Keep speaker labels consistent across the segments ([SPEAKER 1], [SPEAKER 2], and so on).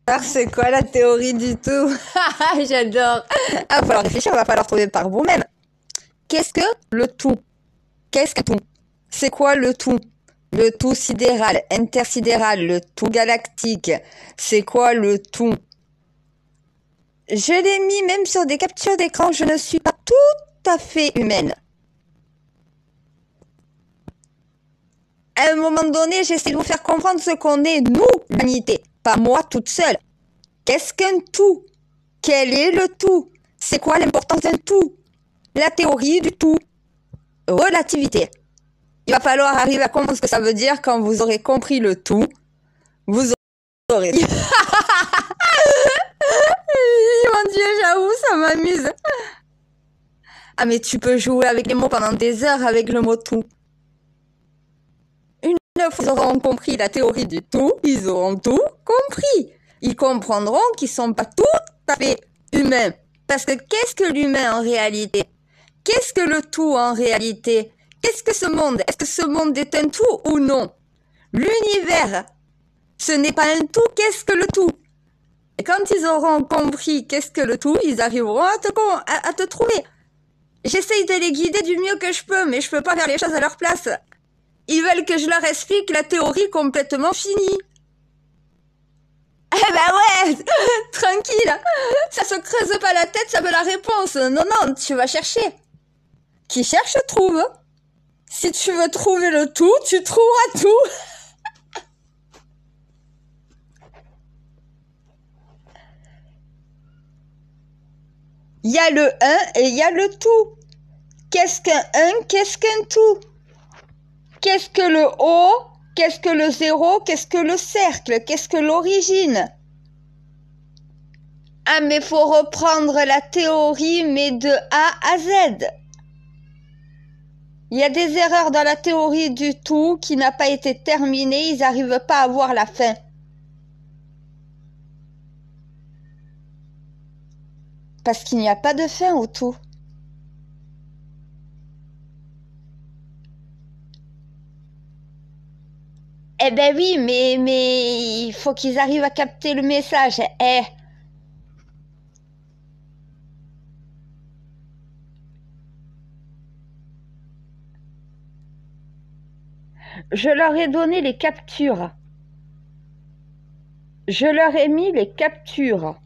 [SPEAKER 1] Alors, c'est quoi la théorie du tout? J'adore. Ah, va falloir réfléchir, va falloir trouver par vous-même. Qu'est-ce que le tout? Qu'est-ce que tout? C'est quoi le tout? Le tout sidéral, intersidéral, le tout galactique. C'est quoi le tout? Je l'ai mis même sur des captures d'écran, je ne suis pas tout à fait humaine. À un moment donné, j'essaie de vous faire comprendre ce qu'on est, nous, l'humanité, pas moi toute seule. Qu'est-ce qu'un tout? Quel est le tout? C'est quoi l'importance d'un tout? La théorie du tout. Relativité. Il va falloir arriver à comprendre ce que ça veut dire quand vous aurez compris le tout. Vous aurez... Mon Dieu, j'avoue, ça m'amuse. Ah, mais tu peux jouer avec les mots pendant des heures avec le mot tout. Une fois qu'ils auront compris la théorie du tout, ils auront tout compris. Ils comprendront qu'ils sont pas tout à fait humains. Parce que qu'est-ce que l'humain en réalité? Qu'est-ce que le tout en réalité? Qu'est-ce que ce monde? Est-ce que ce monde est un tout ou non? L'univers, ce n'est pas un tout, qu'est-ce que le tout? Et quand ils auront compris qu'est-ce que le tout, ils arriveront à te trouver. J'essaye de les guider du mieux que je peux, mais je peux pas faire les choses à leur place. Ils veulent que je leur explique la théorie complètement finie. Eh ben ouais, tranquille, ça se creuse pas la tête, ça veut la réponse. Non, non, tu vas chercher. Qui cherche, trouve. Si tu veux trouver le tout, tu trouveras tout. Il y a le 1 et il y a le tout. Qu'est-ce qu'un 1, qu'est-ce qu'un tout? Qu'est-ce que le O? Qu'est-ce que le 0? Qu'est-ce que le cercle? Qu'est-ce que l'origine? Ah, mais faut reprendre la théorie, mais de A à Z. Il y a des erreurs dans la théorie du tout qui n'a pas été terminée, ils n'arrivent pas à voir la fin. Parce qu'il n'y a pas de fin au tout. Eh ben oui, mais il faut qu'ils arrivent à capter le message. Eh. Je leur ai donné les captures. Je leur ai mis les captures.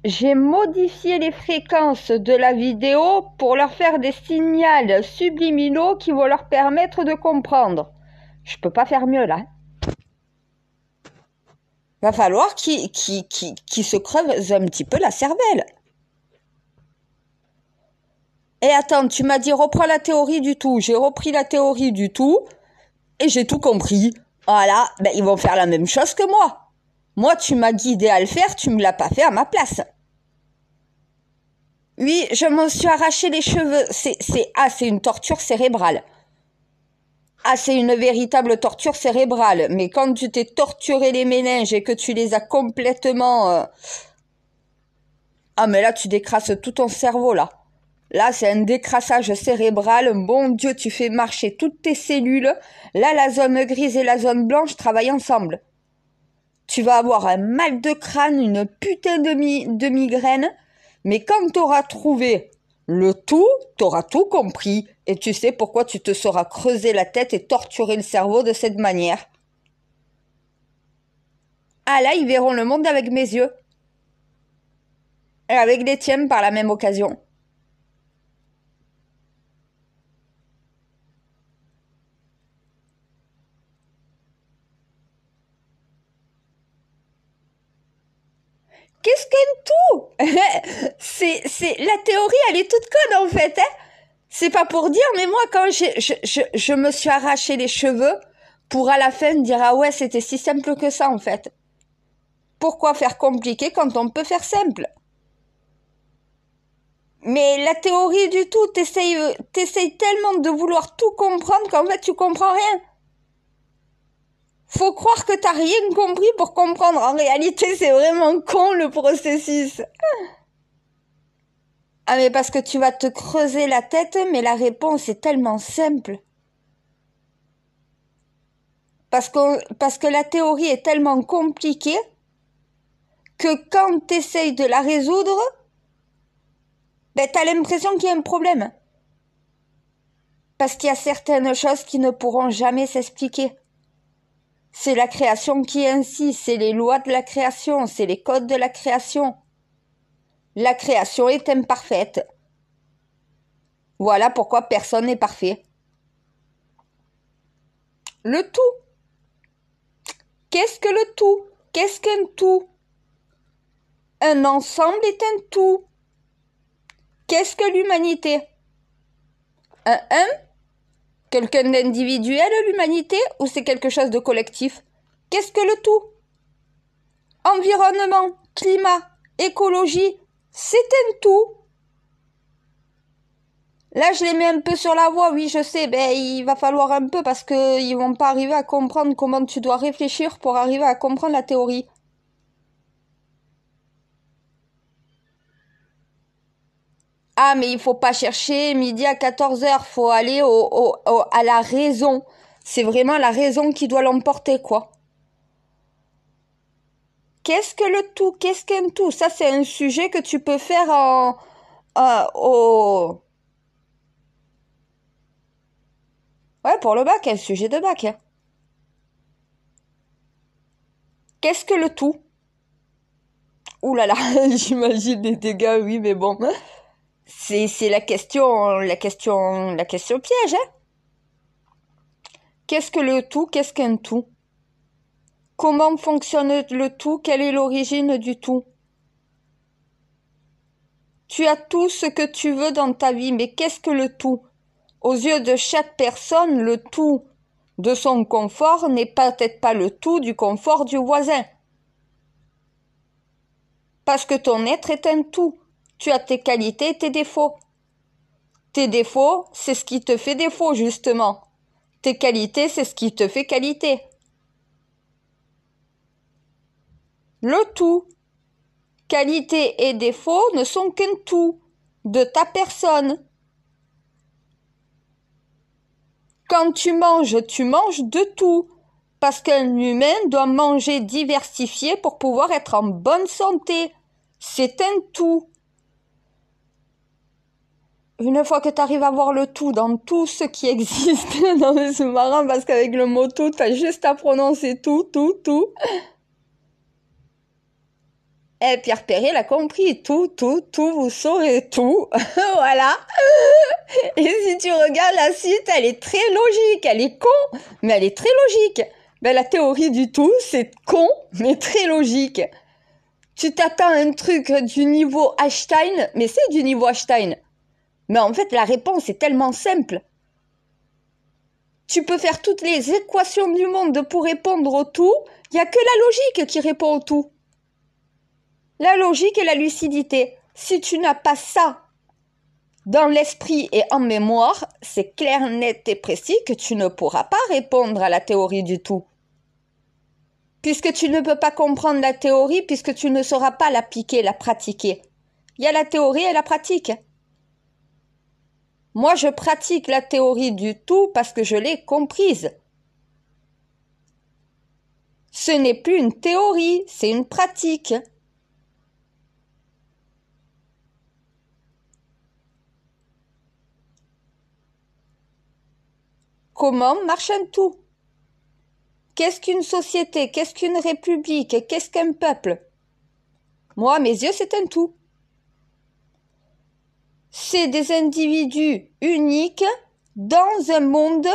[SPEAKER 1] J'ai modifié les fréquences de la vidéo pour leur faire des signaux subliminaux qui vont leur permettre de comprendre. Je peux pas faire mieux là. Va falloir qu'ils se creusent un petit peu la cervelle. Et attends, tu m'as dit reprends la théorie du tout. J'ai repris la théorie du tout et j'ai tout compris. Voilà, ben ils vont faire la même chose que moi. Moi, tu m'as guidé à le faire, tu me l'as pas fait à ma place. Oui, je m'en suis arraché les cheveux. C'est une torture cérébrale. Ah, c'est une véritable torture cérébrale. Mais quand tu t'es torturé les méninges et que tu les as complètement... Ah, mais là, tu décrasses tout ton cerveau, là. Là, c'est un décrassage cérébral. Bon Dieu, tu fais marcher toutes tes cellules. Là, la zone grise et la zone blanche travaillent ensemble. Tu vas avoir un mal de crâne, une putain de migraine. Mais quand tu auras trouvé le tout, tu auras tout compris. Et tu sais pourquoi tu te seras creusé la tête et torturé le cerveau de cette manière. Ah là, ils verront le monde avec mes yeux. Et avec les tiens par la même occasion. Qu'est-ce qu'un tout? C'est la théorie, elle est toute conne en fait. Hein, c'est pas pour dire, mais moi quand je me suis arraché les cheveux pour à la fin me dire ah ouais c'était si simple que ça en fait. Pourquoi faire compliqué quand on peut faire simple? Mais la théorie du tout, t'essayes tellement de vouloir tout comprendre qu'en fait tu comprends rien. Faut croire que t'as rien compris pour comprendre. En réalité, c'est vraiment con le processus. Ah mais parce que tu vas te creuser la tête, mais la réponse est tellement simple. Parce que la théorie est tellement compliquée que quand tu essayes de la résoudre, ben, tu as l'impression qu'il y a un problème. Parce qu'il y a certaines choses qui ne pourront jamais s'expliquer. C'est la création qui est ainsi, c'est les lois de la création, c'est les codes de la création. La création est imparfaite. Voilà pourquoi personne n'est parfait. Le tout. Qu'est-ce que le tout? Qu'est-ce qu'un tout? Un ensemble est un tout. Qu'est-ce que l'humanité? Un quelqu'un d'individuel, l'humanité, ou c'est quelque chose de collectif? Qu'est-ce que le tout? Environnement, climat, écologie, c'est un tout. Là, je les mets un peu sur la voie, oui, je sais, ben, il va falloir un peu parce qu'ils vont pas arriver à comprendre comment tu dois réfléchir pour arriver à comprendre la théorie. Ah, mais il faut pas chercher midi à 14h, faut aller à la raison. C'est vraiment la raison qui doit l'emporter, quoi. Qu'est-ce que le tout? Qu'est-ce qu'un tout? Ça, c'est un sujet que tu peux faire Ouais, pour le bac, un sujet de bac. Hein. Qu'est-ce que le tout? Ouh là là, j'imagine les dégâts, oui, mais bon. C'est la question piège, hein? Qu'est-ce que le tout? Qu'est-ce qu'un tout? Comment fonctionne le tout? Quelle est l'origine du tout? Tu as tout ce que tu veux dans ta vie, mais qu'est-ce que le tout? Aux yeux de chaque personne, le tout de son confort n'est peut-être pas le tout du confort du voisin. Parce que ton être est un tout. Tu as tes qualités et tes défauts. Tes défauts, c'est ce qui te fait défaut, justement. Tes qualités, c'est ce qui te fait qualité. Le tout. Qualité et défaut ne sont qu'un tout de ta personne. Quand tu manges de tout. Parce qu'un humain doit manger diversifié pour pouvoir être en bonne santé. C'est un tout. Une fois que tu arrives à voir le tout dans tout ce qui existe, non mais c'est marrant parce qu'avec le mot tout, t'as juste à prononcer tout. Et Pierre Perret l'a compris, tout, vous saurez tout. Voilà. Et si tu regardes la suite, elle est très logique, elle est con, mais elle est très logique. Ben, la théorie du tout, c'est con, mais très logique. Tu t'attends à un truc du niveau Einstein, mais c'est du niveau Einstein. Mais en fait, la réponse est tellement simple. Tu peux faire toutes les équations du monde pour répondre au tout, il n'y a que la logique qui répond au tout. La logique et la lucidité. Si tu n'as pas ça dans l'esprit et en mémoire, c'est clair, net et précis que tu ne pourras pas répondre à la théorie du tout. Puisque tu ne peux pas comprendre la théorie, puisque tu ne sauras pas l'appliquer, la pratiquer. Il y a la théorie et la pratique. Moi, je pratique la théorie du tout parce que je l'ai comprise. Ce n'est plus une théorie, c'est une pratique. Comment marche un tout? Qu'est-ce qu'une société? Qu'est-ce qu'une république? Qu'est-ce qu'un peuple? Moi, à mes yeux, c'est un tout. C'est des individus uniques dans un monde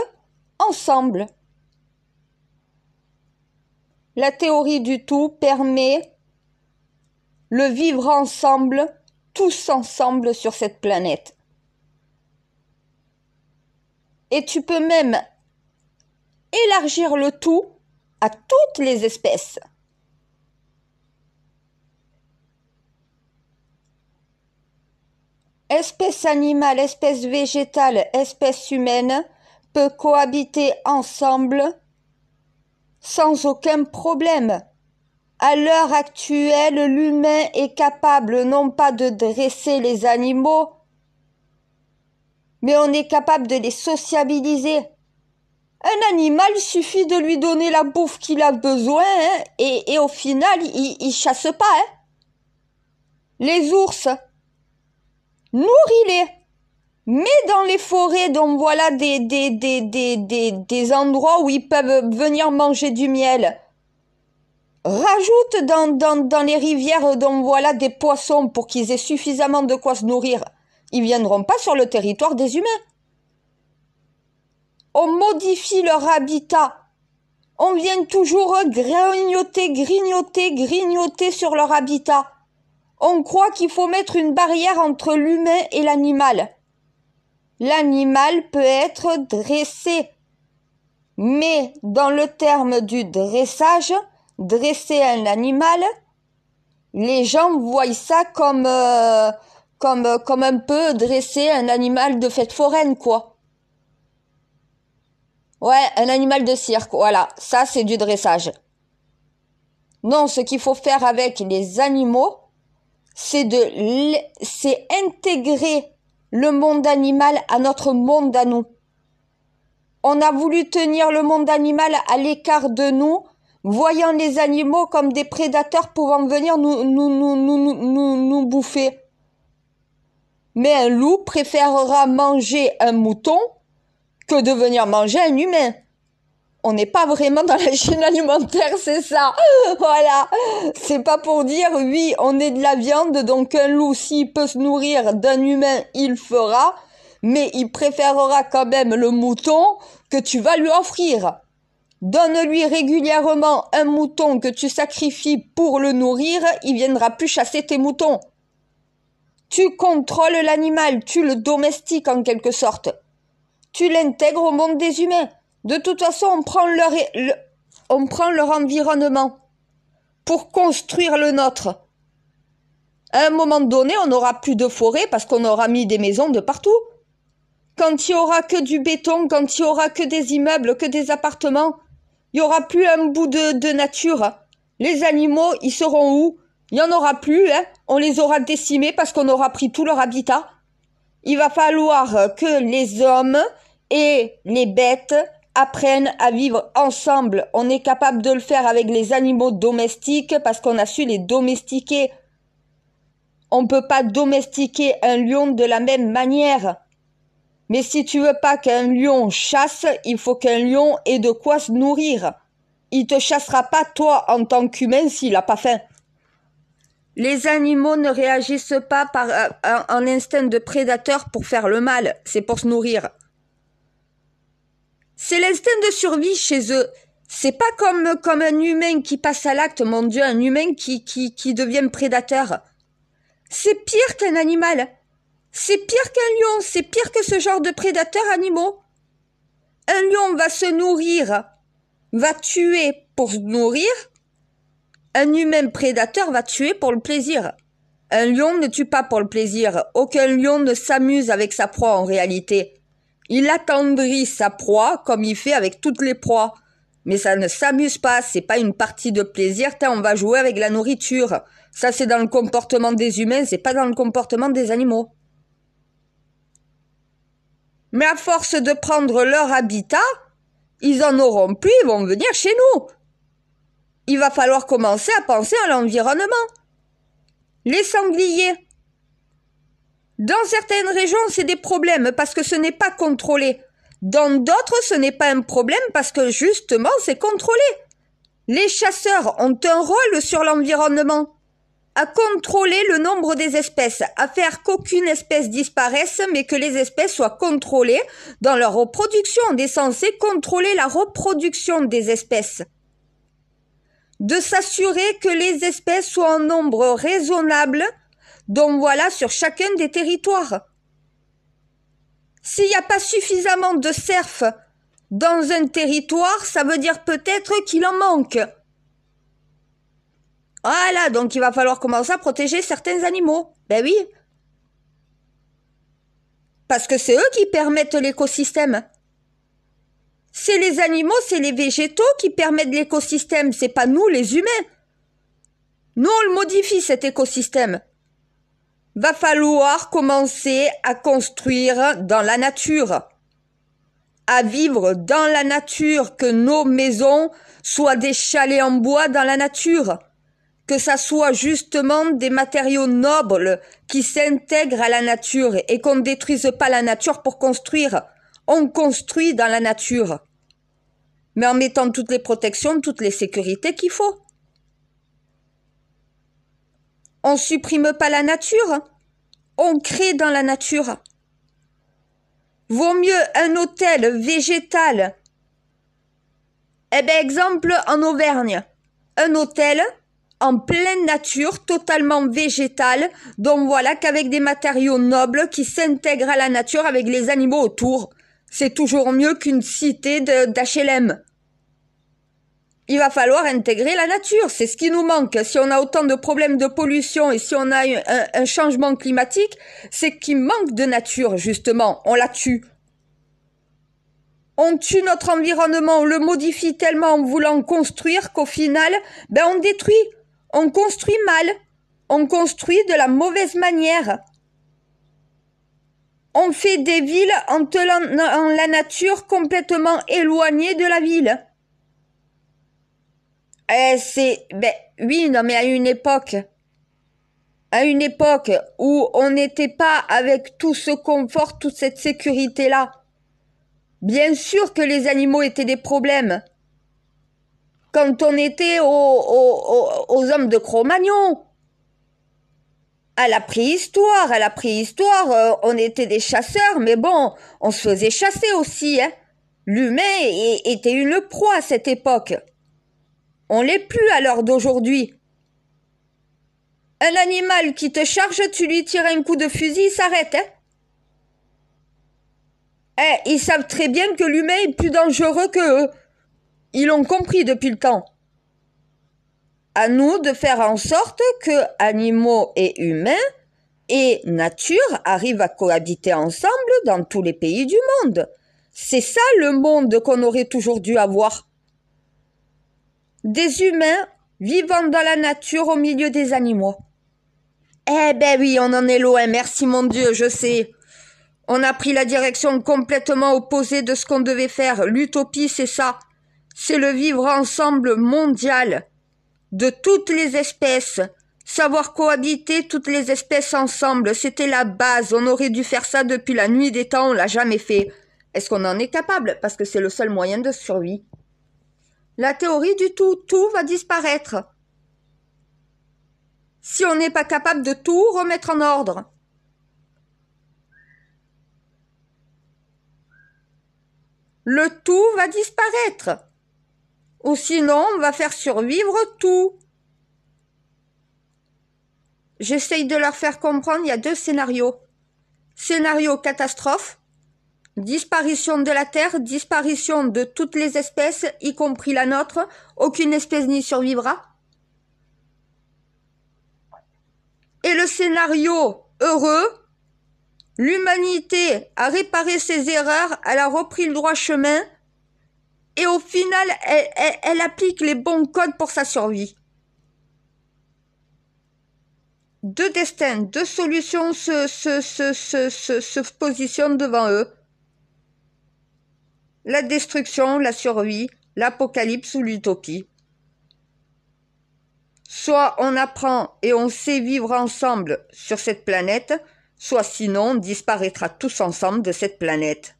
[SPEAKER 1] ensemble. La théorie du tout permet le vivre ensemble, tous ensemble sur cette planète. Et tu peux même élargir le tout à toutes les espèces. Espèce animale, espèce végétale, espèce humaine peut cohabiter ensemble sans aucun problème. À l'heure actuelle, l'humain est capable non pas de dresser les animaux, mais on est capable de les sociabiliser. Un animal, il suffit de lui donner la bouffe qu'il a besoin, hein, et au final, il chasse pas. Hein. Les ours, nourris-les. Mets dans les forêts, donc voilà, des endroits où ils peuvent venir manger du miel. Rajoute dans les rivières, donc voilà, des poissons pour qu'ils aient suffisamment de quoi se nourrir. Ils viendront pas sur le territoire des humains. On modifie leur habitat. On vient toujours grignoter sur leur habitat. On croit qu'il faut mettre une barrière entre l'humain et l'animal. L'animal peut être dressé. Mais dans le terme du dressage, dresser un animal, les gens voient ça comme un peu dresser un animal de fête foraine, quoi. Ouais, un animal de cirque, voilà, ça c'est du dressage. Non, ce qu'il faut faire avec les animaux, c'est intégrer le monde animal à notre monde à nous. On a voulu tenir le monde animal à l'écart de nous, voyant les animaux comme des prédateurs pouvant venir nous bouffer. Mais un loup préférera manger un mouton que de venir manger un humain. On n'est pas vraiment dans la chaîne alimentaire, c'est ça. Voilà. C'est pas pour dire, oui, on est de la viande, donc un loup, s'il peut se nourrir d'un humain, il le fera, mais il préférera quand même le mouton que tu vas lui offrir. Donne-lui régulièrement un mouton que tu sacrifies pour le nourrir, il viendra plus chasser tes moutons. Tu contrôles l'animal, tu le domestiques en quelque sorte. Tu l'intègres au monde des humains. De toute façon, on prend leur environnement pour construire le nôtre. À un moment donné, on n'aura plus de forêt parce qu'on aura mis des maisons de partout. Quand il y aura que du béton, quand il y aura que des immeubles, que des appartements, il y aura plus un bout de nature. Les animaux, ils seront où? Il y en aura plus, hein. On les aura décimés parce qu'on aura pris tout leur habitat. Il va falloir que les hommes et les bêtes apprennent à vivre ensemble. On est capable de le faire avec les animaux domestiques parce qu'on a su les domestiquer. On ne peut pas domestiquer un lion de la même manière. Mais si tu veux pas qu'un lion chasse, il faut qu'un lion ait de quoi se nourrir. Il te chassera pas toi en tant qu'humain s'il a pas faim. Les animaux ne réagissent pas par un instinct de prédateur pour faire le mal, c'est pour se nourrir. C'est l'instinct de survie chez eux. C'est pas comme un humain qui passe à l'acte, mon Dieu, un humain qui devient prédateur. C'est pire qu'un animal. C'est pire qu'un lion, c'est pire que ce genre de prédateurs animaux. Un lion va se nourrir, va tuer pour se nourrir. Un humain prédateur va tuer pour le plaisir. Un lion ne tue pas pour le plaisir. Aucun lion ne s'amuse avec sa proie en réalité. Il attendrit sa proie comme il fait avec toutes les proies. Mais ça ne s'amuse pas, c'est pas une partie de plaisir, on va jouer avec la nourriture. Ça c'est dans le comportement des humains, c'est pas dans le comportement des animaux. Mais à force de prendre leur habitat, ils en auront plus, ils vont venir chez nous. Il va falloir commencer à penser à l'environnement. Les sangliers. Dans certaines régions, c'est des problèmes parce que ce n'est pas contrôlé. Dans d'autres, ce n'est pas un problème parce que justement, c'est contrôlé. Les chasseurs ont un rôle sur l'environnement, à contrôler le nombre des espèces, à faire qu'aucune espèce disparaisse, mais que les espèces soient contrôlées dans leur reproduction. On est censé contrôler la reproduction des espèces. De s'assurer que les espèces soient en nombre raisonnable, donc voilà, sur chacun des territoires. S'il n'y a pas suffisamment de cerfs dans un territoire, ça veut dire peut-être qu'il en manque. Voilà, donc il va falloir commencer à protéger certains animaux. Ben oui. Parce que c'est eux qui permettent l'écosystème. C'est les animaux, c'est les végétaux qui permettent l'écosystème, c'est pas nous les humains. Nous on le modifie cet écosystème. Va falloir commencer à construire dans la nature. à vivre dans la nature, que nos maisons soient des chalets en bois dans la nature, que ça soit justement des matériaux nobles qui s'intègrent à la nature et qu'on ne détruise pas la nature pour construire. On construit dans la nature, mais en mettant toutes les protections, toutes les sécurités qu'il faut. On supprime pas la nature, on crée dans la nature. Vaut mieux un hôtel végétal. Eh bien, exemple, en Auvergne, un hôtel en pleine nature, totalement végétal, donc voilà, qu'avec des matériaux nobles qui s'intègrent à la nature avec les animaux autour. C'est toujours mieux qu'une cité d'HLM. Il va falloir intégrer la nature, c'est ce qui nous manque. Si on a autant de problèmes de pollution et si on a un changement climatique, c'est qu'il manque de nature, justement. On la tue. On tue notre environnement, on le modifie tellement en voulant construire qu'au final, on détruit. On construit mal. On construit de la mauvaise manière. On fait des villes en la nature complètement éloignée de la ville. Oui, non, mais à une époque où on n'était pas avec tout ce confort, toute cette sécurité-là, bien sûr que les animaux étaient des problèmes. Quand on était aux hommes de Cro-Magnon, à la préhistoire, on était des chasseurs, mais bon, on se faisait chasser aussi, hein. L'humain était une proie à cette époque. On l'est plus à l'heure d'aujourd'hui. Un animal qui te charge, tu lui tires un coup de fusil, il s'arrête, hein. Ils savent très bien que l'humain est plus dangereux que eux. Ils l'ont compris depuis le temps. À nous de faire en sorte que animaux et humains et nature arrivent à cohabiter ensemble dans tous les pays du monde. C'est ça le monde qu'on aurait toujours dû avoir. Des humains vivant dans la nature au milieu des animaux. Eh ben oui, on en est loin, merci mon Dieu, je sais. On a pris la direction complètement opposée de ce qu'on devait faire. L'utopie, c'est ça. C'est le vivre ensemble mondial de toutes les espèces. Savoir cohabiter toutes les espèces ensemble, c'était la base. On aurait dû faire ça depuis la nuit des temps, on l'a jamais fait. Est-ce qu'on en est capable? Parce que c'est le seul moyen de survie. La théorie du tout va disparaître. Si on n'est pas capable de tout remettre en ordre. Le tout va disparaître. Ou sinon, on va faire survivre tout. J'essaye de leur faire comprendre, il y a 2 scénarios. Scénario catastrophe, disparition de la Terre, disparition de toutes les espèces, y compris la nôtre, aucune espèce n'y survivra. Et le scénario heureux, l'humanité a réparé ses erreurs, elle a repris le droit chemin, et au final, elle applique les bons codes pour sa survie. 2 destins, 2 solutions se positionnent devant eux. La destruction, la survie, l'apocalypse ou l'utopie. Soit on apprend et on sait vivre ensemble sur cette planète, soit sinon on disparaîtra tous ensemble de cette planète.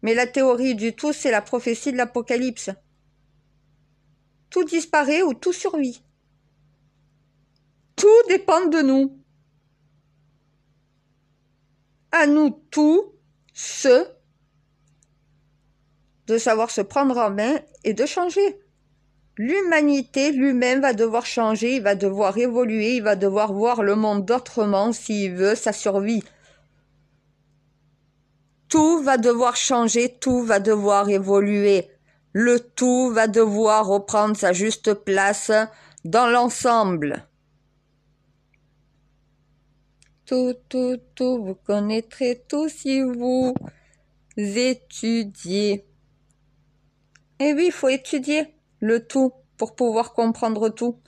[SPEAKER 1] Mais la théorie du tout, c'est la prophétie de l'apocalypse. Tout disparaît ou tout survit. Tout dépend de nous. À nous tous de savoir se prendre en main et de changer. L'humanité, l'humain va devoir changer, il va devoir évoluer, il va devoir voir le monde autrement s'il veut sa survie. Tout va devoir changer, tout va devoir évoluer. Le tout va devoir reprendre sa juste place dans l'ensemble. Tout, vous connaîtrez tout si vous étudiez. Eh oui, il faut étudier le tout pour pouvoir comprendre tout.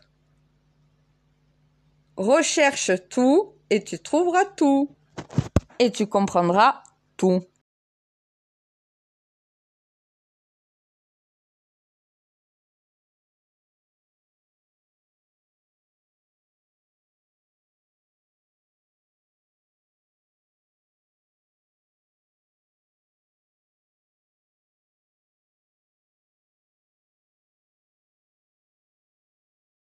[SPEAKER 1] Recherche tout et tu trouveras tout. et tu comprendras tout.